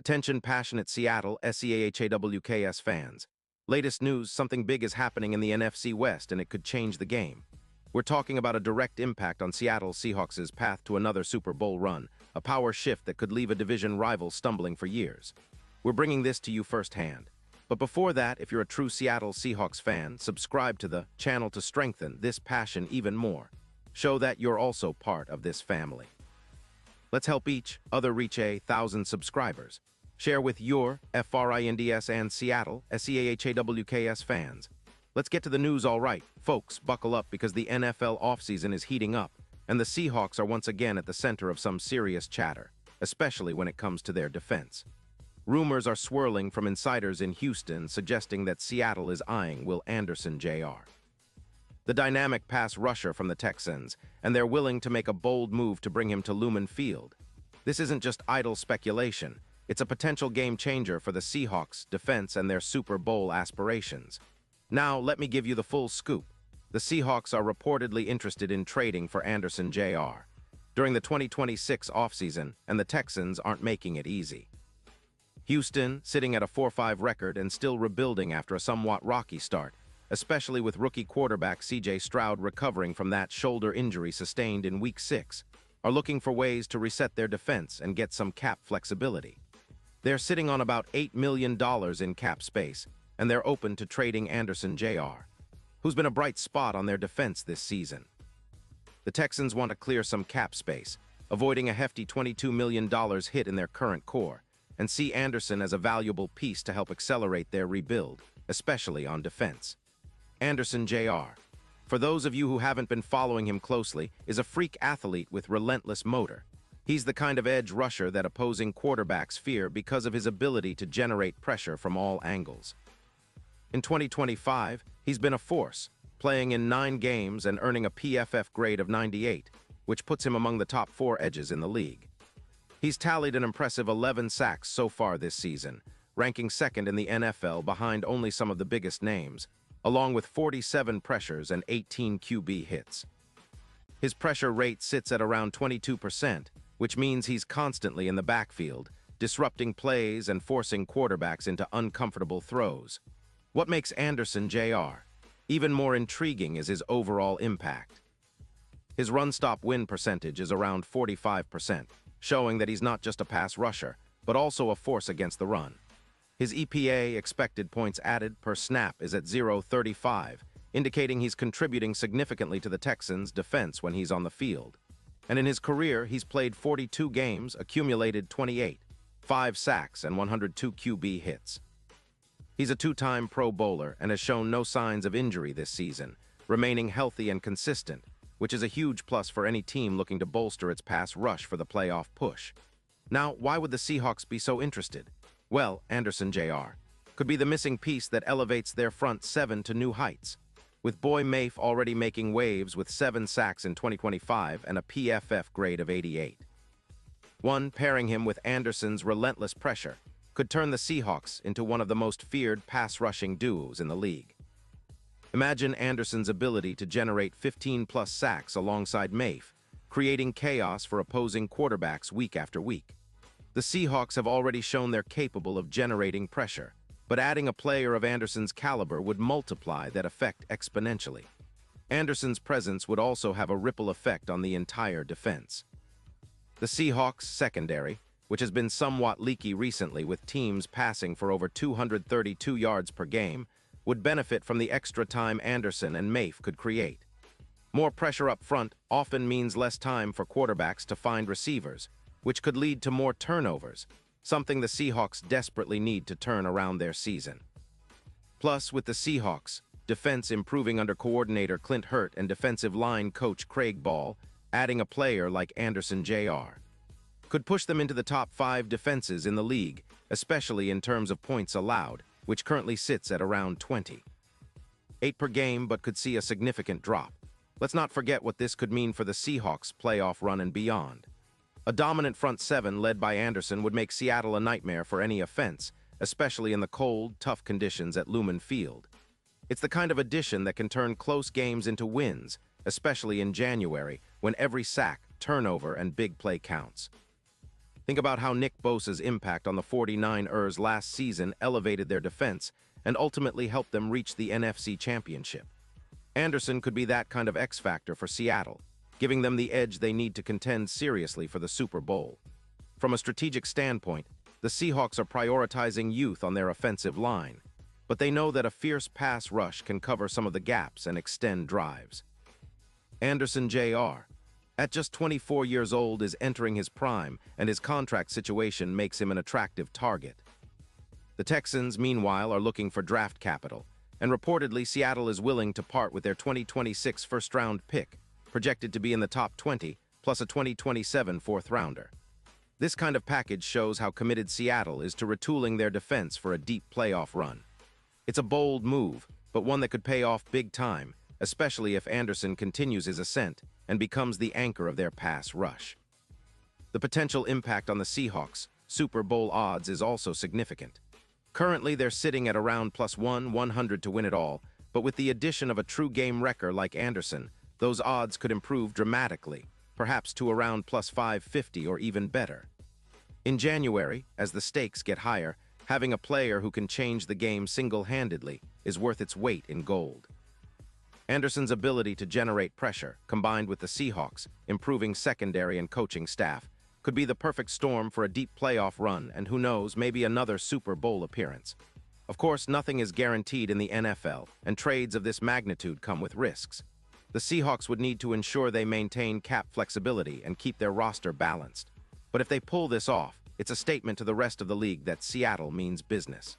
Attention passionate Seattle SCHNEIDER fans. Latest news, something big is happening in the NFC West and it could change the game. We're talking about a direct impact on Seattle Seahawks' path to another Super Bowl run, a power shift that could leave a division rival stumbling for years. We're bringing this to you firsthand. But before that, if you're a true Seattle Seahawks fan, subscribe to the channel to strengthen this passion even more. Show that you're also part of this family. Let's help each other reach 1,000 subscribers. Share with your FRINDS and Seattle SCHNEIDER fans. Let's get to the news all right. Folks, buckle up because the NFL offseason is heating up, and the Seahawks are once again at the center of some serious chatter, especially when it comes to their defense. Rumors are swirling from insiders in Houston suggesting that Seattle is eyeing Will Anderson Jr., the dynamic pass rusher from the Texans, and they're willing to make a bold move to bring him to Lumen Field. This isn't just idle speculation. It's a potential game-changer for the Seahawks' defense and their Super Bowl aspirations. Now, let me give you the full scoop. The Seahawks are reportedly interested in trading for Anderson Jr. during the 2026 offseason, and the Texans aren't making it easy. Houston, sitting at a 4-5 record and still rebuilding after a somewhat rocky start, especially with rookie quarterback C.J. Stroud recovering from that shoulder injury sustained in Week 6, are looking for ways to reset their defense and get some cap flexibility. They're sitting on about $8 million in cap space, and they're open to trading Anderson Jr., who's been a bright spot on their defense this season. The Texans want to clear some cap space, avoiding a hefty $22 million hit in their current core, and see Anderson as a valuable piece to help accelerate their rebuild, especially on defense. Anderson Jr., for those of you who haven't been following him closely, is a freak athlete with relentless motor. He's the kind of edge rusher that opposing quarterbacks fear because of his ability to generate pressure from all angles. In 2025, he's been a force, playing in 9 games and earning a PFF grade of 98, which puts him among the top 4 edges in the league. He's tallied an impressive 11 sacks so far this season, ranking second in the NFL behind only some of the biggest names, along with 47 pressures and 18 QB hits. His pressure rate sits at around 22%, which means he's constantly in the backfield, disrupting plays and forcing quarterbacks into uncomfortable throws. What makes Anderson Jr. even more intriguing is his overall impact. His run-stop-win percentage is around 45%, showing that he's not just a pass rusher, but also a force against the run. His EPA, expected points added per snap, is at 0.35, indicating he's contributing significantly to the Texans' defense when he's on the field. And in his career, he's played 42 games, accumulated 28, 5 sacks, and 102 QB hits. He's a 2-time Pro Bowler and has shown no signs of injury this season, remaining healthy and consistent, which is a huge plus for any team looking to bolster its pass rush for the playoff push. Now, why would the Seahawks be so interested? Well, Anderson Jr. could be the missing piece that elevates their front 7 to new heights, with Boy Mafe already making waves with 7 sacks in 2025 and a PFF grade of 88. Pairing him with Anderson's relentless pressure could turn the Seahawks into one of the most feared pass-rushing duos in the league. Imagine Anderson's ability to generate 15-plus sacks alongside Mafe, creating chaos for opposing quarterbacks week after week. The Seahawks have already shown they're capable of generating pressure, but adding a player of Anderson's caliber would multiply that effect exponentially. Anderson's presence would also have a ripple effect on the entire defense. The Seahawks' secondary, which has been somewhat leaky recently with teams passing for over 232 yards per game, would benefit from the extra time Anderson and Mafe could create. More pressure up front often means less time for quarterbacks to find receivers, which could lead to more turnovers, something the Seahawks desperately need to turn around their season. Plus, with the Seahawks' defense improving under coordinator Clint Hurt and defensive line coach Craig Ball, adding a player like Anderson Jr. could push them into the top 5 defenses in the league, especially in terms of points allowed, which currently sits at around 20. 8 per game, but could see a significant drop. Let's not forget what this could mean for the Seahawks' playoff run and beyond. A dominant front 7 led by Anderson would make Seattle a nightmare for any offense, especially in the cold, tough conditions at Lumen Field. It's the kind of addition that can turn close games into wins, especially in January, when every sack, turnover, and big play counts. Think about how Nick Bosa's impact on the 49ers last season elevated their defense and ultimately helped them reach the NFC Championship. Anderson could be that kind of X-factor for Seattle, giving them the edge they need to contend seriously for the Super Bowl. From a strategic standpoint, the Seahawks are prioritizing youth on their offensive line, but they know that a fierce pass rush can cover some of the gaps and extend drives. Anderson Jr., at just 24 years old, is entering his prime, and his contract situation makes him an attractive target. The Texans, meanwhile, are looking for draft capital, and reportedly Seattle is willing to part with their 2026 first-round pick, projected to be in the top 20, plus a 2027 fourth-rounder. This kind of package shows how committed Seattle is to retooling their defense for a deep playoff run. It's a bold move, but one that could pay off big time, especially if Anderson continues his ascent and becomes the anchor of their pass rush. The potential impact on the Seahawks' Super Bowl odds is also significant. Currently, they're sitting at around +100 to win it all, but with the addition of a true game wrecker like Anderson, those odds could improve dramatically, perhaps to around +550 or even better. In January, as the stakes get higher, having a player who can change the game single-handedly is worth its weight in gold. Anderson's ability to generate pressure, combined with the Seahawks' improving secondary and coaching staff, could be the perfect storm for a deep playoff run and, who knows, maybe another Super Bowl appearance. Of course, nothing is guaranteed in the NFL, and trades of this magnitude come with risks. The Seahawks would need to ensure they maintain cap flexibility and keep their roster balanced. But if they pull this off, it's a statement to the rest of the league that Seattle means business.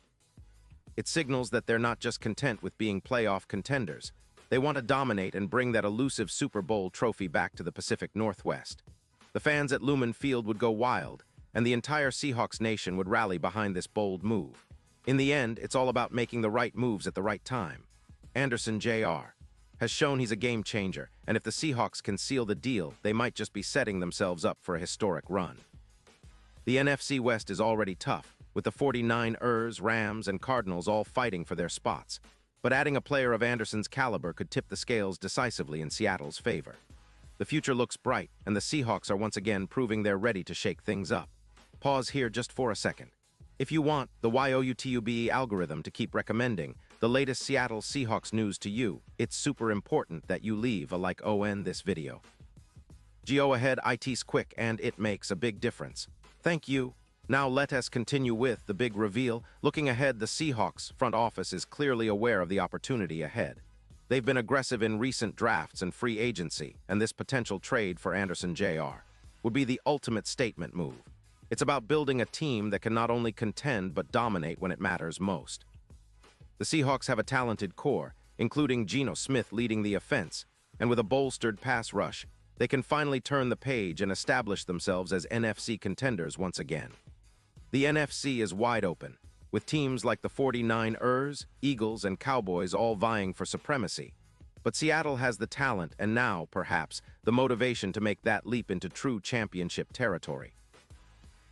It signals that they're not just content with being playoff contenders. They want to dominate and bring that elusive Super Bowl trophy back to the Pacific Northwest. The fans at Lumen Field would go wild, and the entire Seahawks nation would rally behind this bold move. In the end, it's all about making the right moves at the right time. Anderson Jr. has shown he's a game changer, and if the Seahawks can seal the deal, they might just be setting themselves up for a historic run. The NFC West is already tough, with the 49ers, Rams, and Cardinals all fighting for their spots. But adding a player of Anderson's caliber could tip the scales decisively in Seattle's favor. The future looks bright, and the Seahawks are once again proving they're ready to shake things up. Pause here just for a second. If you want the YOUTUBE algorithm to keep recommending the latest Seattle Seahawks news to you, it's super important that you leave a like on this video. Go ahead, it's quick and it makes a big difference. Thank you. Now let us continue with the big reveal. Looking ahead, the Seahawks front office is clearly aware of the opportunity ahead. They've been aggressive in recent drafts and free agency, and this potential trade for Anderson Jr. would be the ultimate statement move. It's about building a team that can not only contend but dominate when it matters most. The Seahawks have a talented core, including Geno Smith leading the offense, and with a bolstered pass rush, they can finally turn the page and establish themselves as NFC contenders once again. The NFC is wide open, with teams like the 49ers, Eagles, and Cowboys all vying for supremacy. But Seattle has the talent and now, perhaps, the motivation to make that leap into true championship territory.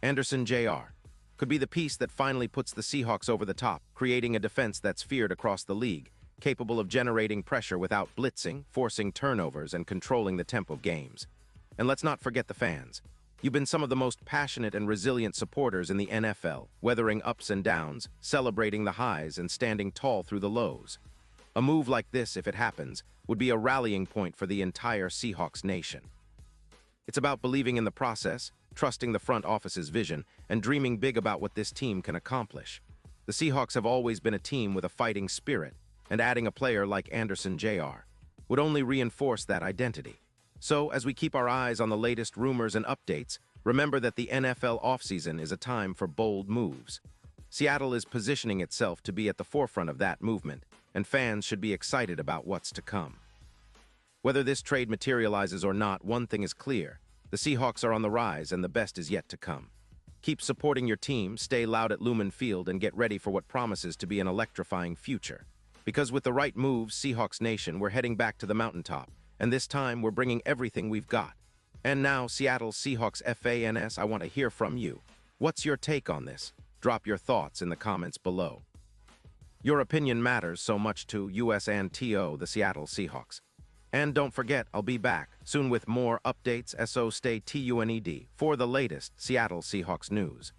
Anderson Jr. could be the piece that finally puts the Seahawks over the top, creating a defense that's feared across the league, capable of generating pressure without blitzing, forcing turnovers, and controlling the tempo of games. And let's not forget the fans. You've been some of the most passionate and resilient supporters in the NFL, weathering ups and downs, celebrating the highs, and standing tall through the lows. A move like this, if it happens, would be a rallying point for the entire Seahawks nation. It's about believing in the process, trusting the front office's vision, and dreaming big about what this team can accomplish. The Seahawks have always been a team with a fighting spirit, and adding a player like Anderson Jr. would only reinforce that identity. So, as we keep our eyes on the latest rumors and updates, remember that the NFL offseason is a time for bold moves. Seattle is positioning itself to be at the forefront of that movement, and fans should be excited about what's to come. Whether this trade materializes or not, one thing is clear. The Seahawks are on the rise, and the best is yet to come. Keep supporting your team, stay loud at Lumen Field, and get ready for what promises to be an electrifying future. Because with the right moves, Seahawks Nation, we're heading back to the mountaintop. And this time, we're bringing everything we've got. And now, Seattle Seahawks fans, I want to hear from you. What's your take on this? Drop your thoughts in the comments below. Your opinion matters so much to us and the Seattle Seahawks. And don't forget, I'll be back soon with more updates, so stay tuned for the latest Seattle Seahawks news.